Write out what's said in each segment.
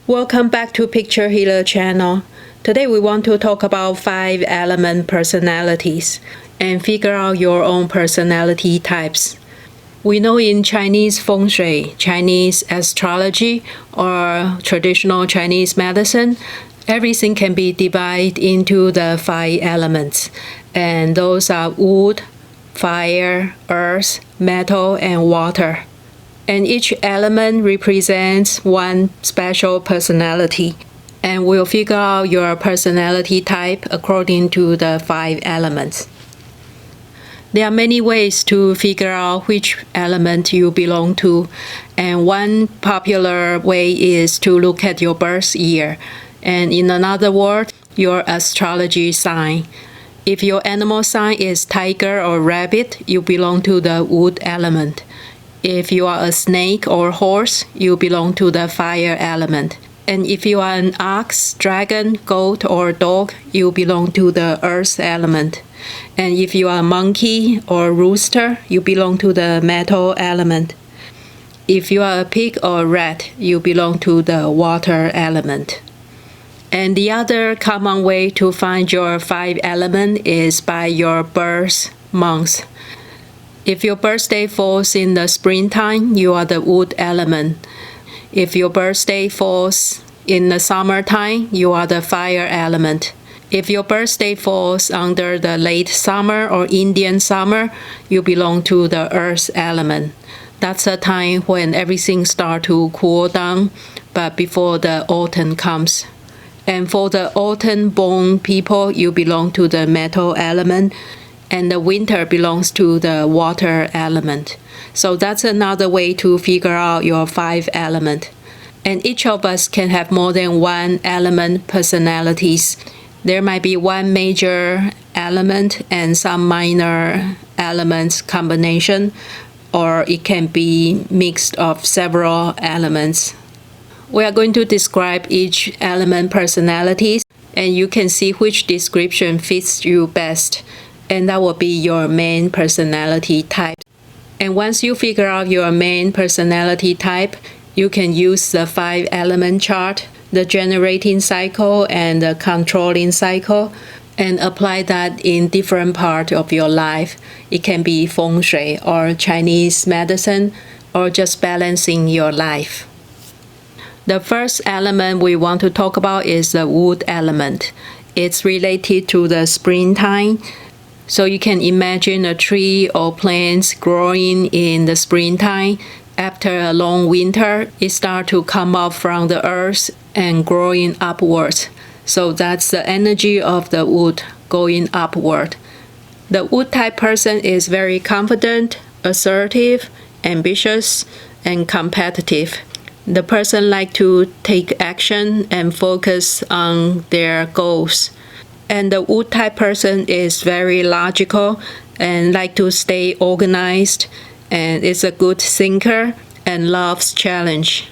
Welcome back to Picture Healer channel. Today we want to talk about 5-element personalities and figure out your own personality types. We know in Chinese feng shui, Chinese astrology, or traditional Chinese medicine, everything can be divided into the 5 elements. And those are wood, fire, earth, metal, and water. And each element represents one special personality. And we'll figure out your personality type according to the 5 elements. There are many ways to figure out which element you belong to. And one popular way is to look at your birth year. And in another word, your astrology sign. If your animal sign is tiger or rabbit, you belong to the wood element. If you are a snake or horse, you belong to the fire element. And if you are an ox, dragon, goat, or dog, you belong to the earth element. And if you are a monkey or rooster, you belong to the metal element. If you are a pig or rat, you belong to the water element. And the other common way to find your 5 element is by your birth month. If your birthday falls in the springtime, you are the wood element. If your birthday falls in the summertime, you are the fire element. If your birthday falls under the late summer or Indian summer, you belong to the earth element. That's a time when everything starts to cool down, but before the autumn comes. And for the autumn-born people, you belong to the metal element. And the winter belongs to the water element. So that's another way to figure out your 5 elements. And each of us can have more than one element personalities. There might be one major element and some minor elements combination, or it can be mixed of several elements. We are going to describe each element personalities, and you can see which description fits you best. And that will be your main personality type. And once you figure out your main personality type, you can use the 5-element chart, the generating cycle, and the controlling cycle, and apply that in different parts of your life. It can be feng shui or Chinese medicine, or just balancing your life. The first element we want to talk about is the wood element. It's related to the springtime. So you can imagine a tree or plants growing in the springtime. After a long winter, it starts to come up from the earth and growing upwards. So that's the energy of the wood going upward. The wood type person is very confident, assertive, ambitious, and competitive. The person likes to take action and focus on their goals. And the wood type person is very logical and like to stay organized, and is a good thinker and loves challenge.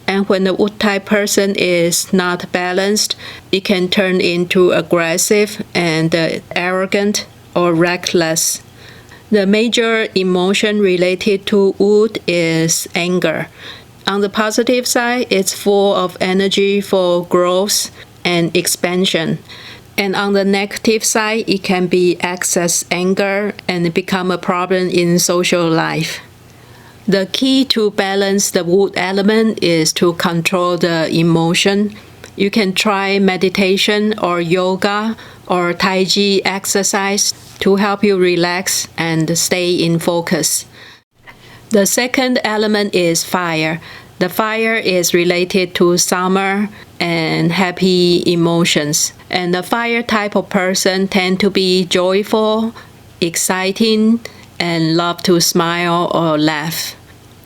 And when the wood type person is not balanced, it can turn into aggressive and arrogant or reckless. The major emotion related to wood is anger. On the positive side, it's full of energy for growth and expansion. And on the negative side, it can be excess anger and become a problem in social life. The key to balance the wood element is to control the emotion. You can try meditation or yoga or Tai Chi exercise to help you relax and stay in focus. The second element is fire. The fire is related to summer and happy emotions. And the fire type of person tend to be joyful, exciting, and love to smile or laugh.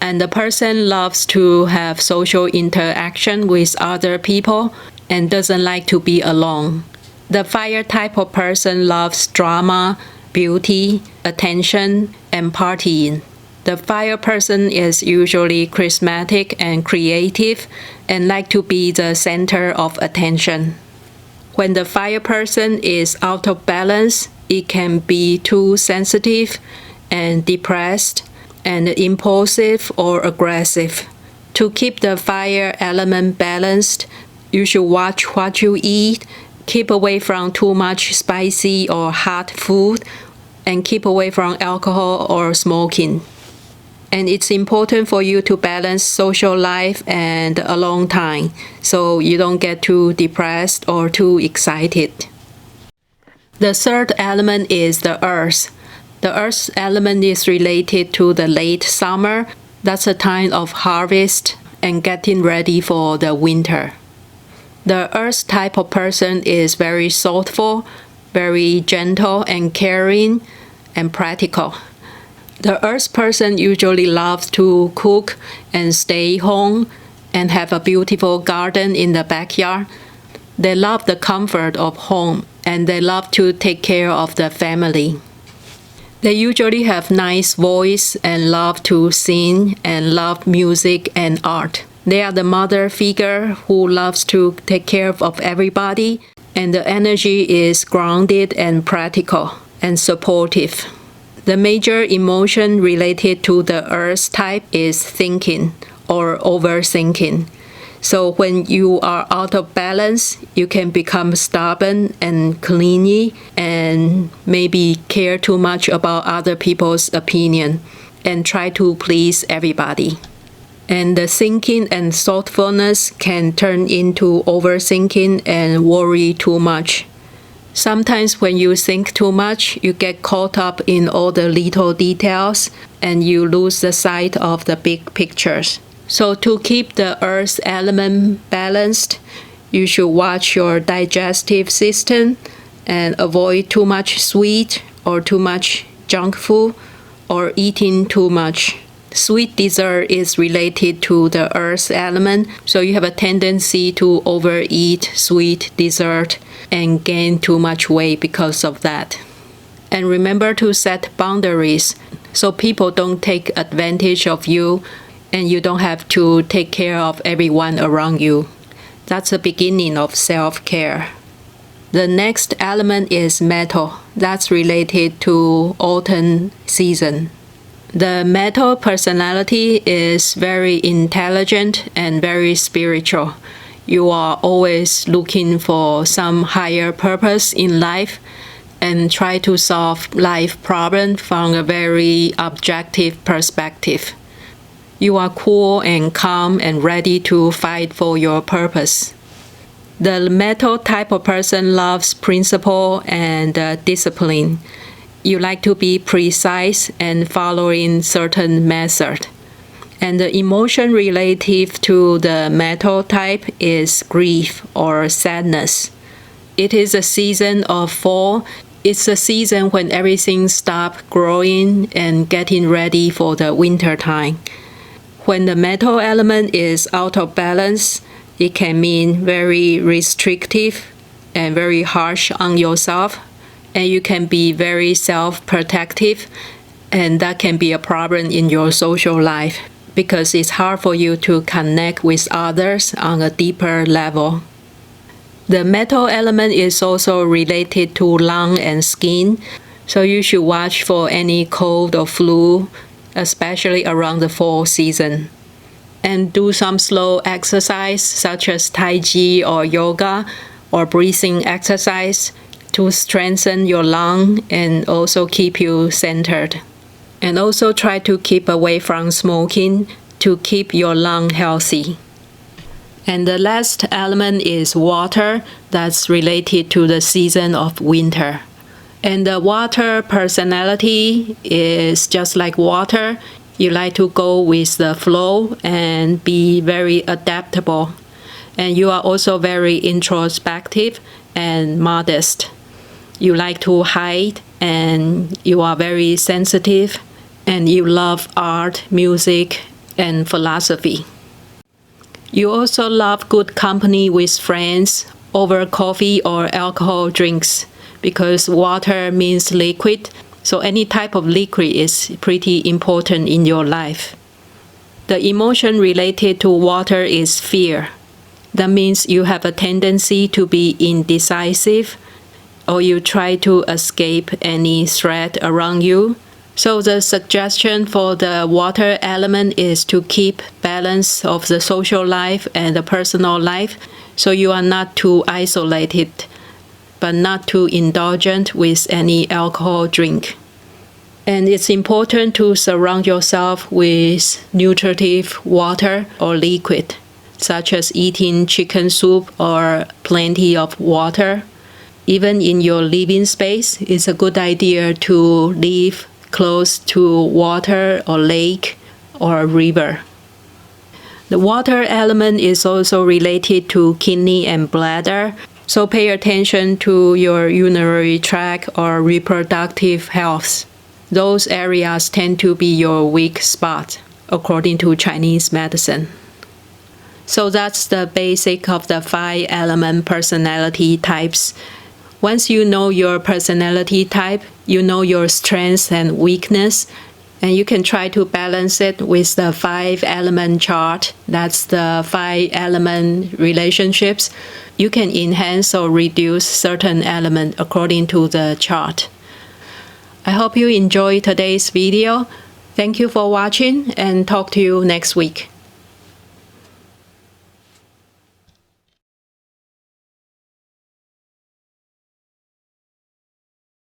And the person loves to have social interaction with other people and doesn't like to be alone. The fire type of person loves drama, beauty, attention, and partying. The fire person is usually charismatic and creative and like to be the center of attention. When the fire person is out of balance, it can be too sensitive and depressed and impulsive or aggressive. To keep the fire element balanced, you should watch what you eat, keep away from too much spicy or hot food, and keep away from alcohol or smoking. And it's important for you to balance social life and alone time so you don't get too depressed or too excited. The third element is the earth. The earth element is related to the late summer. That's a time of harvest and getting ready for the winter. The earth type of person is very thoughtful, very gentle and caring, and practical. The earth person usually loves to cook and stay home and have a beautiful garden in the backyard. They love the comfort of home and they love to take care of the family. They usually have nice voice and love to sing and love music and art. They are the mother figure who loves to take care of everybody, and the energy is grounded and practical and supportive. The major emotion related to the earth type is thinking or overthinking. So when you are out of balance, you can become stubborn and clingy and maybe care too much about other people's opinion and try to please everybody. And the thinking and thoughtfulness can turn into overthinking and worry too much. Sometimes when you think too much, you get caught up in all the little details and you lose the sight of the big pictures. So to keep the earth element balanced, you should watch your digestive system and avoid too much sweet or too much junk food or eating too much. Sweet dessert is related to the earth element, so you have a tendency to overeat sweet dessert and gain too much weight because of that. And remember to set boundaries so people don't take advantage of you and you don't have to take care of everyone around you. That's the beginning of self-care. The next element is metal. That's related to autumn season. The metal personality is very intelligent and very spiritual. You are always looking for some higher purpose in life and try to solve life problems from a very objective perspective. You are cool and calm and ready to fight for your purpose. The metal type of person loves principle and discipline. You like to be precise and following certain method. And the emotion relative to the metal type is grief or sadness. It is a season of fall. It's a season when everything stops growing and getting ready for the winter time. When the metal element is out of balance, it can mean very restrictive and very harsh on yourself, and you can be very self-protective, and that can be a problem in your social life because it's hard for you to connect with others on a deeper level. The metal element is also related to lung and skin, so you should watch for any cold or flu, especially around the fall season. And do some slow exercise such as Tai Chi or yoga or breathing exercise to strengthen your lung and also keep you centered. And also try to keep away from smoking to keep your lung healthy. And the last element is water. That's related to the season of winter. And the water personality is just like water. You like to go with the flow and be very adaptable. And you are also very introspective and modest. You like to hide and you are very sensitive and you love art, music, and philosophy. You also love good company with friends over coffee or alcohol drinks because water means liquid, so any type of liquid is pretty important in your life. The emotion related to water is fear. That means you have a tendency to be indecisive or you try to escape any threat around you So the suggestion for the water element is to keep balance of the social life and the personal life, so you are not too isolated, but not too indulgent with any alcohol drink. And it's important to surround yourself with nutritive water or liquid, such as eating chicken soup or plenty of water. Even in your living space, it's a good idea to live close to water or lake or river. The water element is also related to kidney and bladder, so pay attention to your urinary tract or reproductive health. Those areas tend to be your weak spot, according to Chinese medicine. So that's the basic of the 5-element personality types. Once you know your personality type, you know your strengths and weakness, and you can try to balance it with the 5-element chart. That's the 5-element relationships. You can enhance or reduce certain elements according to the chart. I hope you enjoyed today's video. Thank you for watching, and talk to you next week.